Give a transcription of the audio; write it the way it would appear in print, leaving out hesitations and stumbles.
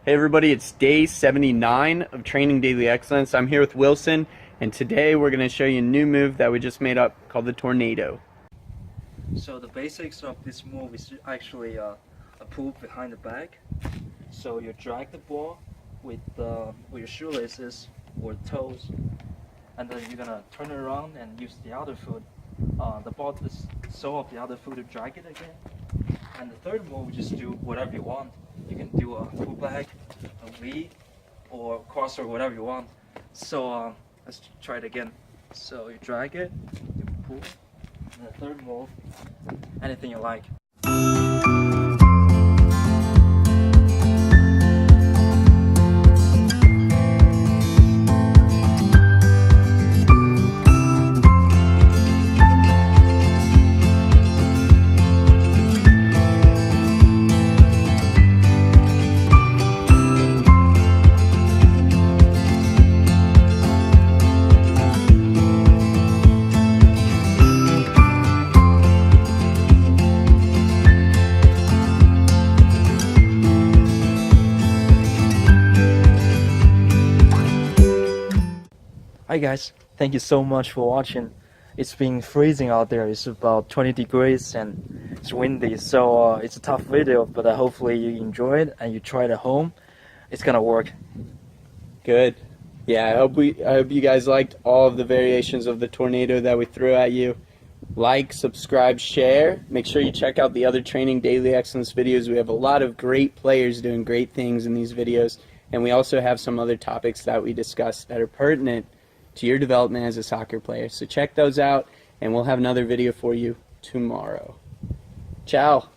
Hey everybody, it's day 79 of Training Daily Excellence. I'm here with Wilson, and today we're going to show you a new move that we just made up called the Tornado. So the basics of this move is actually a pull behind the back. So you drag the ball with your shoelaces or toes, and then you're gonna turn it around and use the other foot, the sole of the other foot to drag it again. And the third move, just do whatever you want. You can do a pull back, a V, or cross or whatever you want. So let's try it again. So you drag it, you pull, and the third move, anything you like. Hi guys, thank you so much for watching. It's been freezing out there. It's about 20 degrees and it's windy, so it's a tough video, but hopefully you enjoy it and you try it at home. It's gonna work. Good. Yeah, I hope you guys liked all of the variations of the Tornado that we threw at you. Like, subscribe, share. Make sure you check out the other Training Daily Excellence videos. We have a lot of great players doing great things in these videos, and we also have some other topics that we discuss that are pertinent to your development as a soccer player. So check those out, and we'll have another video for you tomorrow. Ciao.